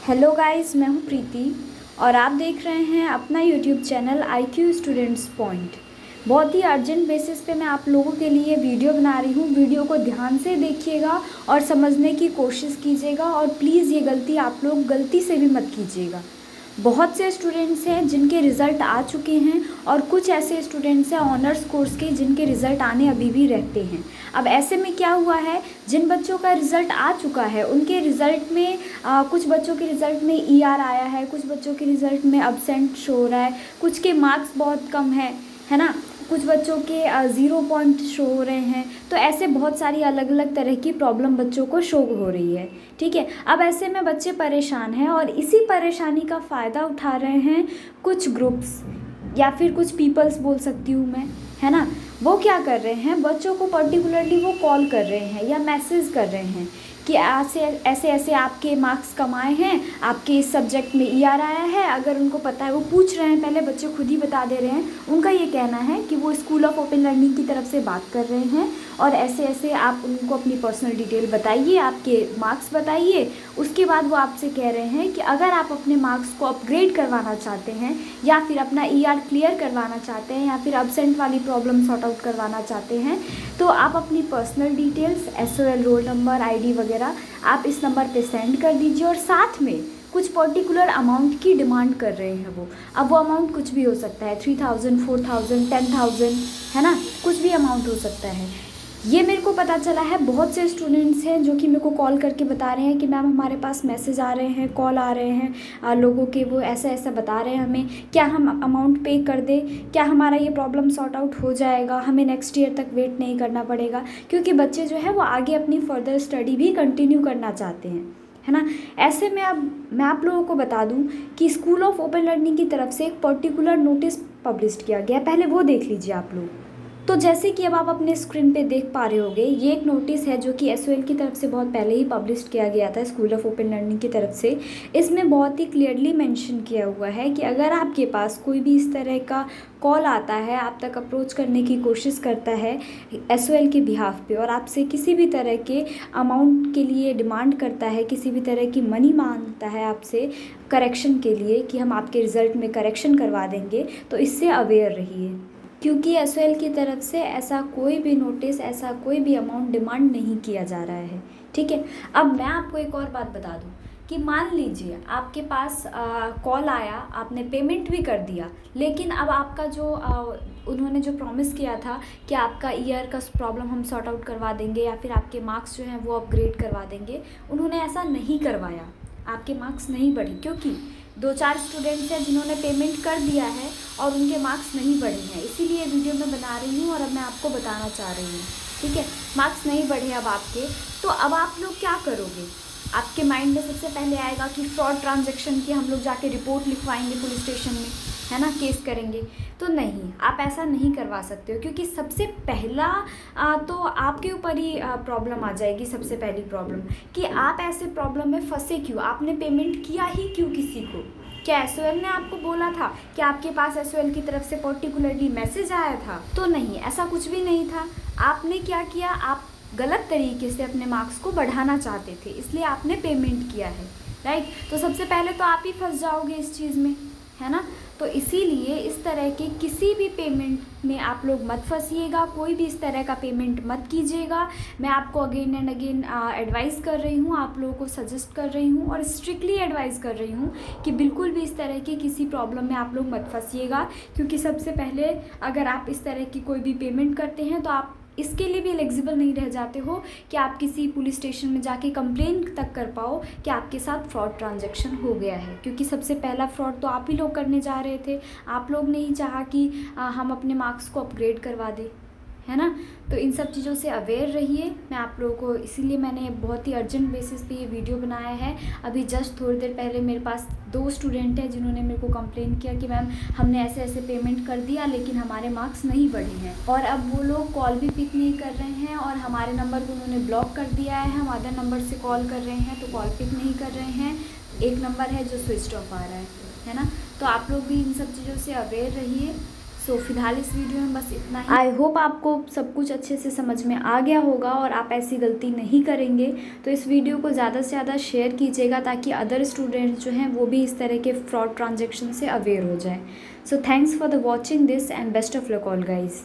Hello guys, मैं हूँ प्रीति और आप देख रहे हैं अपना YouTube channel IQ students point. बहुत ही अर्जेंट बेसिस पे मैं आप लोगों के लिए वीडियो बना रही हूँ। वीडियो को ध्यान से देखिएगा और समझने की कोशिश कीजिएगा और प्लीज़ ये गलती आप लोग गलती से भी मत कीजिएगा। बहुत से स्टूडेंट्स हैं जिनके रिज़ल्ट आ चुके हैं और कुछ ऐसे स्टूडेंट्स हैं ऑनर्स कोर्स के जिनके रिज़ल्ट आने अभी भी रहते हैं। अब ऐसे में क्या हुआ है, जिन बच्चों का रिज़ल्ट आ चुका है उनके रिज़ल्ट में कुछ बच्चों के रिज़ल्ट में ER आया है, कुछ बच्चों के रिज़ल्ट में अब्सेंट शो हो रहा है, कुछ के मार्क्स बहुत कम है ना, कुछ बच्चों के 0 पॉइंट शो हो रहे हैं। तो ऐसे बहुत सारी अलग अलग तरह की प्रॉब्लम बच्चों को शो हो रही है। ठीक है, अब ऐसे में बच्चे परेशान हैं और इसी परेशानी का फ़ायदा उठा रहे हैं कुछ ग्रुप्स या फिर कुछ पीपल्स बोल सकती हूँ मैं, है ना। वो क्या कर रहे हैं, बच्चों को पर्टिकुलरली वो कॉल कर रहे हैं या मैसेज कर रहे हैं कि ऐसे ऐसे ऐसे आपके मार्क्स कम आए हैं, आपके इस सब्जेक्ट में ER आया है। अगर उनको पता है वो पूछ रहे हैं, पहले बच्चे खुद ही बता दे रहे हैं। उनका ये कहना है कि वो स्कूल ऑफ ओपन लर्निंग की तरफ से बात कर रहे हैं और ऐसे ऐसे आप उनको अपनी पर्सनल डिटेल बताइए, आपके मार्क्स बताइए। उसके बाद वो आपसे कह रहे हैं कि अगर आप अपने मार्क्स को अपग्रेड करवाना चाहते हैं या फिर अपना ER क्लियर करवाना चाहते हैं या फिर अब्सेंट वाली प्रॉब्लम सॉर्ट आउट करवाना चाहते हैं, तो आप अपनी personal details, SOL, roll number, ID वगैरह आप इस नंबर पे सेंड कर दीजिए और साथ में कुछ पर्टिकुलर अमाउंट की डिमांड कर रहे हैं वो। अब वो अमाउंट कुछ भी हो सकता है, 3000, 4000, 10,000, है ना, कुछ भी अमाउंट हो सकता है। ये मेरे को पता चला है, बहुत से स्टूडेंट्स हैं जो कि मेरे को कॉल करके बता रहे हैं कि मैम हमारे पास मैसेज आ रहे हैं, कॉल आ रहे हैं लोगों के, वो ऐसा ऐसा बता रहे हैं हमें, क्या हम अमाउंट पे कर दें, क्या हमारा ये प्रॉब्लम सॉर्ट आउट हो जाएगा, हमें नेक्स्ट ईयर तक वेट नहीं करना पड़ेगा। क्योंकि बच्चे जो है वो आगे अपनी फर्दर स्टडी भी कंटिन्यू करना चाहते हैं, है ना। ऐसे में अब मैं आप लोगों को बता दूं कि स्कूल ऑफ ओपन लर्निंग की तरफ से एक पर्टिकुलर नोटिस पब्लिश किया गया, पहले वो देख लीजिए आप लोग। तो जैसे कि अब आप अपने स्क्रीन पे देख पा रहे होंगे, ये एक नोटिस है जो कि SOL की तरफ से बहुत पहले ही पब्लिश किया गया था, स्कूल ऑफ ओपन लर्निंग की तरफ से। इसमें बहुत ही क्लियरली मेंशन किया हुआ है कि अगर आपके पास कोई भी इस तरह का कॉल आता है, आप तक अप्रोच करने की कोशिश करता है SOL के बिहाफ पे और आपसे किसी भी तरह के अमाउंट के लिए डिमांड करता है, किसी भी तरह की मनी मांगता है आपसे करेक्शन के लिए कि हम आपके रिज़ल्ट में करेक्शन करवा देंगे, तो इससे अवेयर रहिए। क्योंकि SOL की तरफ से ऐसा कोई भी नोटिस, ऐसा कोई भी अमाउंट डिमांड नहीं किया जा रहा है। ठीक है, अब मैं आपको एक और बात बता दूं कि मान लीजिए आपके पास कॉल आया, आपने पेमेंट भी कर दिया, लेकिन अब आपका जो उन्होंने जो प्रॉमिस किया था कि आपका ER का प्रॉब्लम हम सॉर्ट आउट करवा देंगे या फिर आपके मार्क्स जो हैं वो अपग्रेड करवा देंगे, उन्होंने ऐसा नहीं करवाया, आपके मार्क्स नहीं बढ़े। क्योंकि 2-4 स्टूडेंट्स हैं जिन्होंने पेमेंट कर दिया है और उनके मार्क्स नहीं बढ़े हैं। इसीलिए वीडियो मैं बना रही हूँ और अब मैं आपको बताना चाह रही हूँ। ठीक है, मार्क्स नहीं बढ़े अब आपके, तो अब आप लोग क्या करोगे। आपके माइंड में सबसे पहले आएगा कि फ्रॉड ट्रांजैक्शन की हम लोग जाके रिपोर्ट लिखवाएंगे पुलिस स्टेशन में, है ना, केस करेंगे। तो नहीं, आप ऐसा नहीं करवा सकते हो, क्योंकि सबसे पहला तो आपके ऊपर ही प्रॉब्लम आ जाएगी। सबसे पहली प्रॉब्लम कि आप ऐसे प्रॉब्लम में फंसे क्यों, आपने पेमेंट किया ही क्यों किसी को। क्या SOL ने आपको बोला था कि आपके पास SOL की तरफ से पर्टिकुलरली मैसेज आया था? तो नहीं, ऐसा कुछ भी नहीं था। आपने क्या किया, आप गलत तरीके से अपने मार्क्स को बढ़ाना चाहते थे, इसलिए आपने पेमेंट किया है, राइट। तो सबसे पहले तो आप ही फंस जाओगे इस चीज़ में, है ना। तो इसीलिए इस तरह के किसी भी पेमेंट में आप लोग मत फंसिएगा, कोई भी इस तरह का पेमेंट मत कीजिएगा। मैं आपको अगेन एंड अगेन एडवाइस कर रही हूँ, आप लोगों को सजेस्ट कर रही हूँ और स्ट्रिक्टली एडवाइस कर रही हूँ कि बिल्कुल भी इस तरह की किसी प्रॉब्लम में आप लोग मत फंसिएगा। क्योंकि सबसे पहले अगर आप इस तरह की कोई भी पेमेंट करते हैं तो आप इसके लिए भी एलिजिबल नहीं रह जाते हो कि आप किसी पुलिस स्टेशन में जाके कंप्लेन तक कर पाओ कि आपके साथ फ्रॉड ट्रांजैक्शन हो गया है। क्योंकि सबसे पहला फ्रॉड तो आप ही लोग करने जा रहे थे, आप लोग ने ही चाहा कि हम अपने मार्क्स को अपग्रेड करवा दें, है ना। तो इन सब चीज़ों से अवेयर रहिए। मैं आप लोगों को इसीलिए मैंने बहुत ही अर्जेंट बेसिस पे ये वीडियो बनाया है। अभी जस्ट थोड़ी देर पहले मेरे पास 2 स्टूडेंट हैं जिन्होंने मेरे को कंप्लेन किया कि मैम हमने ऐसे ऐसे पेमेंट कर दिया लेकिन हमारे मार्क्स नहीं बढ़े हैं, और अब वो लोग कॉल भी पिक नहीं कर रहे हैं और हमारे नंबर को उन्होंने ब्लॉक कर दिया है। हम अदर नंबर से कॉल कर रहे हैं तो कॉल पिक नहीं कर रहे हैं, एक नंबर है जो स्विच ऑफ आ रहा है ना। तो आप लोग भी इन सब चीज़ों से अवेयर रहिए, सो फिलहाल इस वीडियो में बस इतना ही। आई होप आपको सब कुछ अच्छे से समझ में आ गया होगा और आप ऐसी गलती नहीं करेंगे। तो इस वीडियो को ज़्यादा से ज़्यादा शेयर कीजिएगा ताकि अदर स्टूडेंट्स जो हैं वो भी इस तरह के फ्रॉड ट्रांजेक्शन से अवेयर हो जाए। So thanks for the watching this and best of luck all guys.